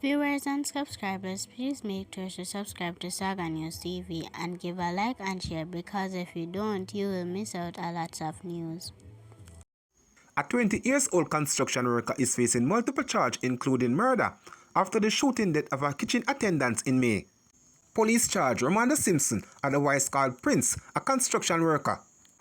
Viewers and subscribers, please make sure to subscribe to Saga News TV and give a like and share, because if you don't, you will miss out a lot of news. A 20-year-old construction worker is facing multiple charges, including murder, after the shooting death of a kitchen attendant in May. Police charge Ramanda Simpson, otherwise called Prince, a construction worker,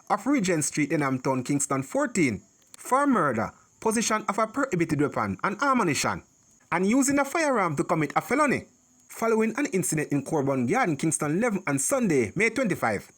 of Regent Street in Hampton, Kingston 14, for murder, possession of a prohibited weapon and ammunition, and using a firearm to commit a felony, following an incident in Corbon Garden, Kingston 11 on Sunday, May 25.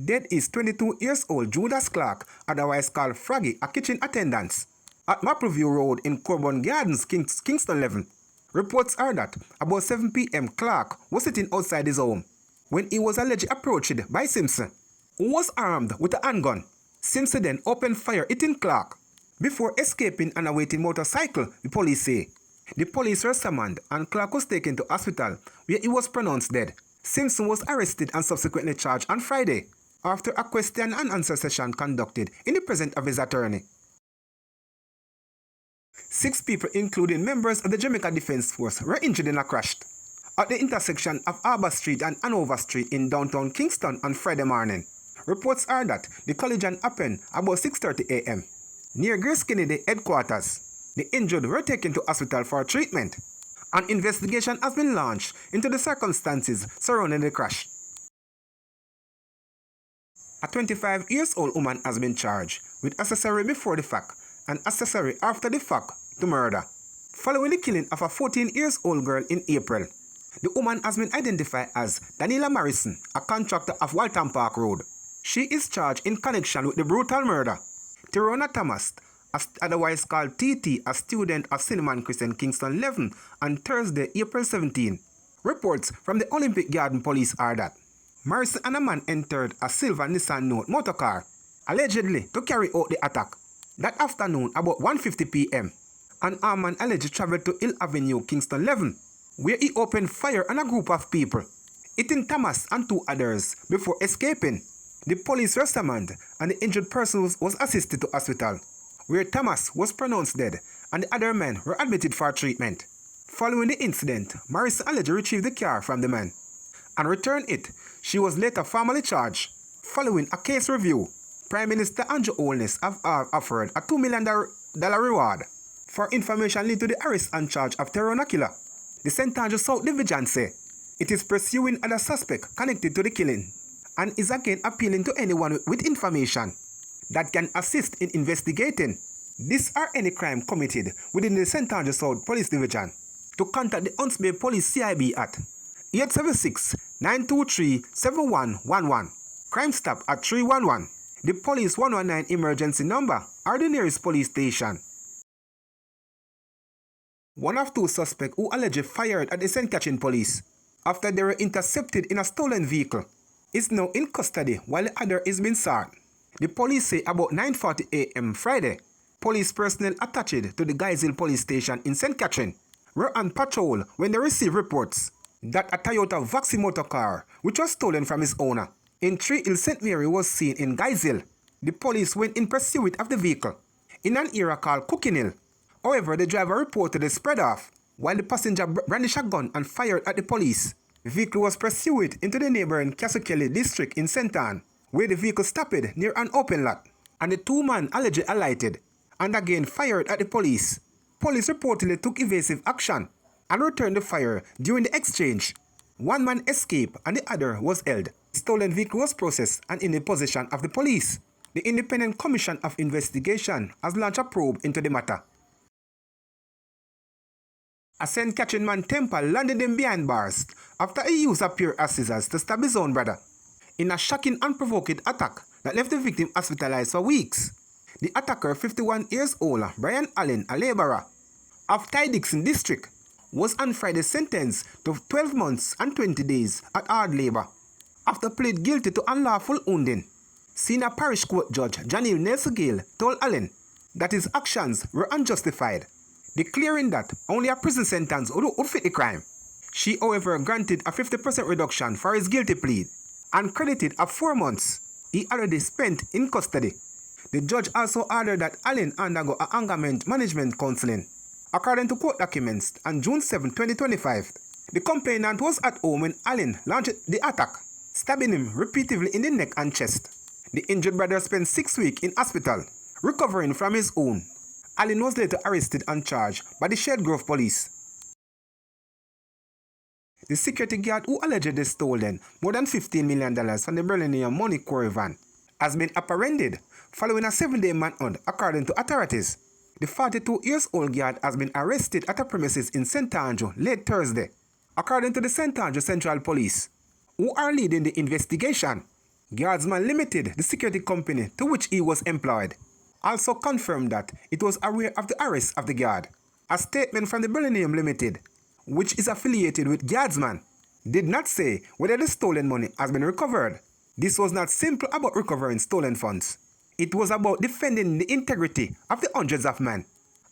Dead is 22-year-old Judas Clark, otherwise called Froggy, a kitchen attendant, at Mapleview Road in Corbon Gardens, Kingston 11. Reports are that about 7 p.m. Clark was sitting outside his home when he was allegedly approached by Simpson, who was armed with a handgun. Simpson then opened fire, hitting Clark, before escaping on a waiting motorcycle, the police say. The police were summoned and Clark was taken to hospital, where he was pronounced dead. Simpson was arrested and subsequently charged on Friday, after a question and answer session conducted in the presence of his attorney. 6 people, including members of the Jamaica Defense Force, were injured in a crash at the intersection of Arbor Street and Hanover Street in downtown Kingston on Friday morning. Reports are that the collision happened about 6:30 a.m. near Grace Kennedy headquarters. The injured were taken to hospital for treatment. An investigation has been launched into the circumstances surrounding the crash. A 25-year-old woman has been charged with accessory before the fact and accessory after the fact to murder, following the killing of a 14-year-old girl in April. The woman has been identified as Daniela Morrison, a contractor of Waltham Park Road. She is charged in connection with the brutal murder. Tyrona Thomas, otherwise called TT, a student of Cinnamon Christian Kingston 11 on Thursday, April 17. Reports from the Olympic Garden police are that Morrison and a man entered a silver Nissan Note motorcar, allegedly to carry out the attack. That afternoon, about 1:50 p.m., an armed man allegedly traveled to Hill Avenue, Kingston 11, where he opened fire on a group of people, hitting Thomas and 2 others before escaping. The police were summoned and the injured person was assisted to hospital, where Thomas was pronounced dead and the other men were admitted for treatment. Following the incident, Morrison allegedly retrieved the car from the man and returned it. She was later formally charged. Following a case review, Prime Minister Andrew Holness offered a $2 million reward for information linked to the arrest and charge of Tyrona killer. The St. Andrew South Division say it is pursuing other suspects connected to the killing and is again appealing to anyone with information that can assist in investigating this or any crime committed within the St. Andrew South Police Division to contact the Hunts Bay Police CIB at 876-923-7111. Crime Stop at 311. The Police 119 emergency number or the nearest police station. One of 2 suspects who allegedly fired at the St. Catherine police after they were intercepted in a stolen vehicle is now in custody while the other is being sought. The police say about 9:40 a.m. Friday, police personnel attached to the Guy's police station in St. Catherine were on patrol when they received reports that a Toyota Vaxi motor car, which was stolen from its owner, in Tree Hill, St. Mary, was seen in Guy's. The police went in pursuit of the vehicle in an area called Cooking Hill. However, the driver reportedly spread off while the passenger brandished a gun and fired at the police. The vehicle was pursued into the neighboring Castle district in St. Ann, where the vehicle stopped near an open lot, and the 2 men allegedly alighted and again fired at the police. Police reportedly took evasive action and returned the fire during the exchange. 1 man escaped and the other was held. The stolen vehicle was processed and in the possession of the police. The Independent Commission of Investigation has launched a probe into the matter. A St. Catherine man temple landed him behind bars after he used a pair of scissors to stab his own brother in a shocking and provocative attack that left the victim hospitalized for weeks. The attacker, 51 years old, Brian Allen, a laborer of Ty Dixon district, was on Friday sentenced to 12 months and 20 days at hard labor after plead guilty to unlawful wounding. Senior Parish Court Judge Janelle Nelson Gale told Allen that his actions were unjustified, declaring that only a prison sentence would fit the crime. She, however, granted a 50% reduction for his guilty plea and credited a 4 months he already spent in custody. The judge also ordered that Allen undergo a anger management counseling According to court documents, on June 7, 2025, the complainant was at home when Allen launched the attack, stabbing him repeatedly in the neck and chest. The injured brother spent 6 weeks in hospital, recovering from his wound. Allen was later arrested and charged by the Shade Grove police. The security guard who allegedly stolen more than $15 million from the Birmingham money quarry van has been apprehended following a 7-day manhunt, according to authorities. The 42-year-old guard has been arrested at a premises in St. Andrew late Thursday. According to the St. Andrew Central Police, who are leading the investigation, Guardsman Limited, the security company to which he was employed, also confirmed that it was aware of the arrest of the guard. A statement from the Birmingham Limited, which is affiliated with Guardsman, did not say whether the stolen money has been recovered. This was not simply about recovering stolen funds. It was about defending the integrity of the hundreds of men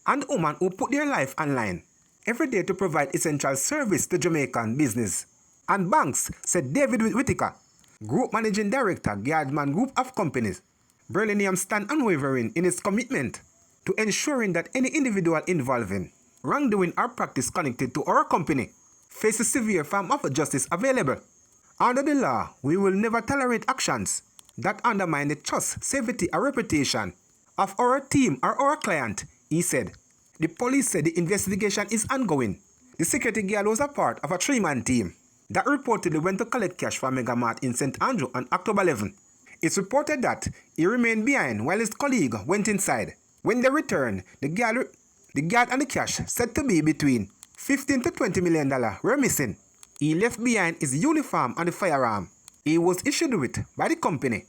and women who put their life on line every day to provide essential service to Jamaican business and banks, said David Whitaker, Group Managing Director, Guardsman Group of Companies. Birmingham stands unwavering in its commitment to ensuring that any individual involving wrongdoing or practice connected to our company faces severe form of justice available. Under the law, we will never tolerate actions that undermine the trust, safety, or reputation of our team or our client, he said. The police said the investigation is ongoing. The security guard was a part of a 3-man team that reportedly went to collect cash from Mega Mart in St. Andrew on October 11. It's reported that he remained behind while his colleague went inside. When they returned, the guard and the cash, said to be between $15 to $20 million, were missing. He left behind his uniform and the firearm he was issued with by the company.